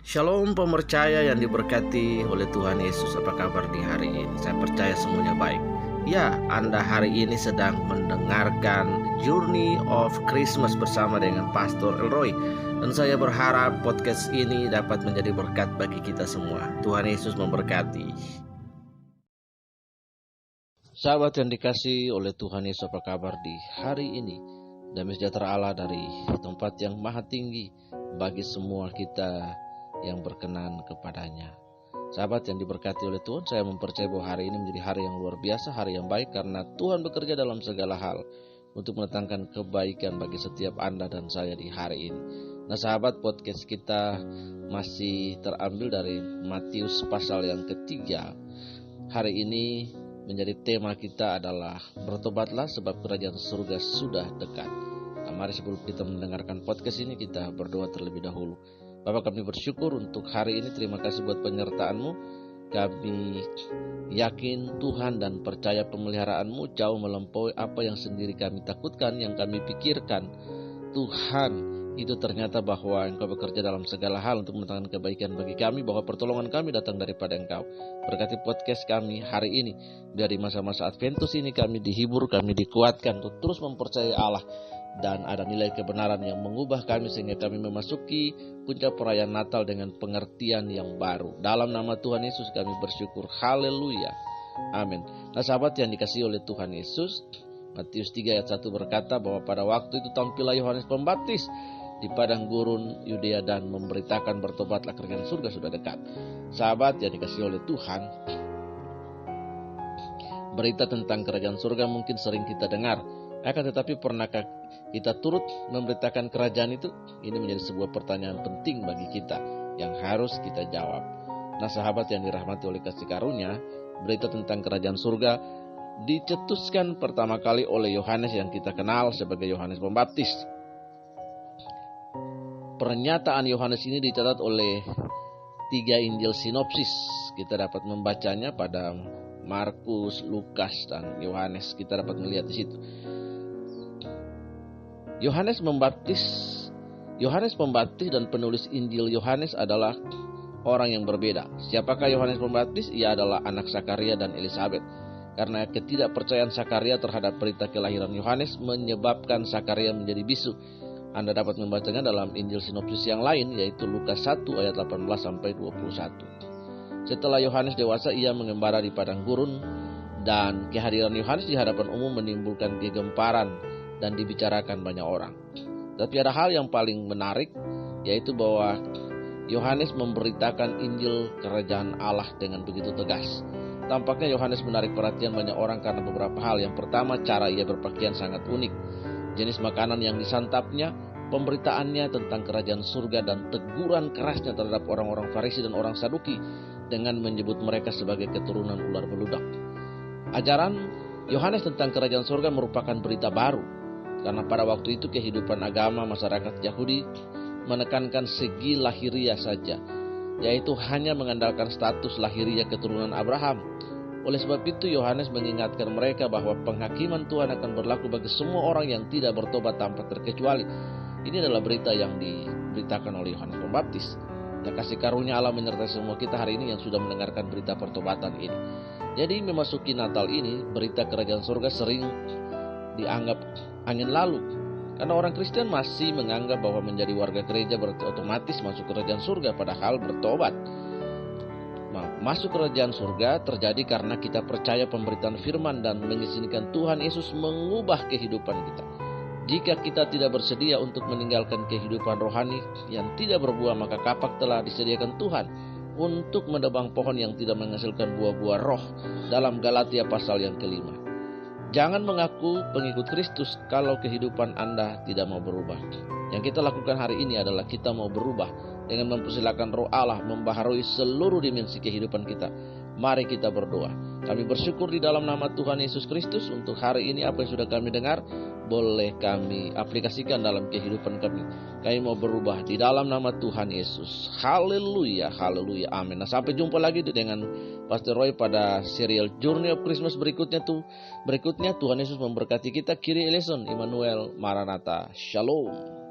Shalom pemercaya yang diberkati oleh Tuhan Yesus. Apa kabar di hari ini? Saya percaya semuanya baik. Ya, Anda hari ini sedang mendengarkan Journey of Christmas bersama dengan Pastor Elroy. Dan saya berharap podcast ini dapat menjadi berkat bagi kita semua. Tuhan Yesus memberkati. Sahabat yang dikasihi oleh Tuhan Yesus, apa kabar di hari ini? Damai sejahtera Allah dari tempat yang maha tinggi bagi semua kita yang berkenan kepadanya. Sahabat yang diberkati oleh Tuhan, saya mempercayai bahwa hari ini menjadi hari yang luar biasa, hari yang baik, karena Tuhan bekerja dalam segala hal untuk mendatangkan kebaikan bagi setiap Anda dan saya di hari ini. Nah sahabat, podcast kita masih terambil dari Matius pasal yang ketiga. Hari ini menjadi tema kita adalah bertobatlah sebab kerajaan surga sudah dekat. Nah, mari sebelum kita mendengarkan podcast ini, kita berdoa terlebih dahulu. Bapa, kami bersyukur untuk hari ini. Terima kasih buat penyertaan-Mu. Kami yakin Tuhan dan percaya pemeliharaan-Mu jauh melampaui apa yang sendiri kami takutkan, yang kami pikirkan. Tuhan, itu ternyata bahwa Engkau bekerja dalam segala hal untuk mendatangkan kebaikan bagi kami, bahwa pertolongan kami datang daripada Engkau. Berkati podcast kami hari ini, biar di masa-masa Adventus ini kami dihibur, kami dikuatkan untuk terus mempercayai Allah, dan ada nilai kebenaran yang mengubah kami sehingga kami memasuki puncak perayaan Natal dengan pengertian yang baru. Dalam nama Tuhan Yesus kami bersyukur. Haleluya. Amin. Nah sahabat yang dikasihi oleh Tuhan Yesus, Matius 3 ayat 1 berkata bahwa pada waktu itu tampillah Yohanes Pembaptis di padang gurun Yudea dan memberitakan bertobatlah kerajaan surga sudah dekat. Sahabat yang dikasihi oleh Tuhan, berita tentang kerajaan surga mungkin sering kita dengar. Akan tetapi pernahkah kita turut memberitakan kerajaan itu? Ini menjadi sebuah pertanyaan penting bagi kita yang harus kita jawab. Nah sahabat yang dirahmati oleh kasih karunia, berita tentang kerajaan surga dicetuskan pertama kali oleh Yohanes yang kita kenal sebagai Yohanes Pembaptis. Pernyataan Yohanes ini dicatat oleh 3 Injil sinopsis. Kita dapat membacanya pada Markus, Lukas, dan Yohanes. Kita dapat melihat di situ. Yohanes Pembaptis dan penulis Injil Yohanes adalah orang yang berbeda. Siapakah Yohanes Pembaptis? Ia adalah anak Zakaria dan Elisabet. Karena ketidakpercayaan Zakaria terhadap berita kelahiran Yohanes menyebabkan Zakaria menjadi bisu. Anda dapat membacanya dalam Injil sinopsis yang lain, yaitu Lukas 1 ayat 18-21. Setelah Yohanes dewasa, ia mengembara di padang gurun, dan kehadiran Yohanes di hadapan umum menimbulkan kegemparan dan dibicarakan banyak orang. Tapi ada hal yang paling menarik, yaitu bahwa Yohanes memberitakan Injil kerajaan Allah dengan begitu tegas. Tampaknya Yohanes menarik perhatian banyak orang karena beberapa hal. Yang pertama, cara ia berpakaian sangat unik. Jenis makanan yang disantapnya, pemberitaannya tentang kerajaan surga, dan teguran kerasnya terhadap orang-orang Farisi dan orang Saduki dengan menyebut mereka sebagai keturunan ular beludak. Ajaran Yohanes tentang kerajaan surga merupakan berita baru, karena pada waktu itu kehidupan agama masyarakat Yahudi menekankan segi lahiriah saja, yaitu hanya mengandalkan status lahiriah keturunan Abraham. Oleh sebab itu Yohanes mengingatkan mereka bahwa penghakiman Tuhan akan berlaku bagi semua orang yang tidak bertobat tanpa terkecuali. Ini adalah berita yang diberitakan oleh Yohanes Pembaptis. Dan kasih karunia Allah menyertai semua kita hari ini yang sudah mendengarkan berita pertobatan ini. Jadi memasuki Natal ini, berita kerajaan surga sering dianggap angin lalu. Karena orang Kristen masih menganggap bahwa menjadi warga gereja berarti otomatis masuk kerajaan surga, padahal bertobat masuk kerajaan surga terjadi karena kita percaya pemberitaan firman dan mengizinkan Tuhan Yesus mengubah kehidupan kita. Jika kita tidak bersedia untuk meninggalkan kehidupan rohani yang tidak berbuah, maka kapak telah disediakan Tuhan untuk menebang pohon yang tidak menghasilkan buah-buah roh dalam Galatia pasal yang kelima. Jangan mengaku pengikut Kristus kalau kehidupan Anda tidak mau berubah. Yang kita lakukan hari ini adalah kita mau berubah dengan mempersilakan Roh Allah membaharui seluruh dimensi kehidupan kita. Mari kita berdoa. Kami bersyukur di dalam nama Tuhan Yesus Kristus untuk hari ini. Apa yang sudah kami dengar boleh kami aplikasikan dalam kehidupan kami. Kami mau berubah di dalam nama Tuhan Yesus. Haleluya, haleluya, amin. Nah sampai jumpa lagi dengan Pastor Roy pada serial Journey of Christmas berikutnya Tuhan Yesus memberkati kita. Kyrie eleison, Immanuel, Maranatha, Shalom.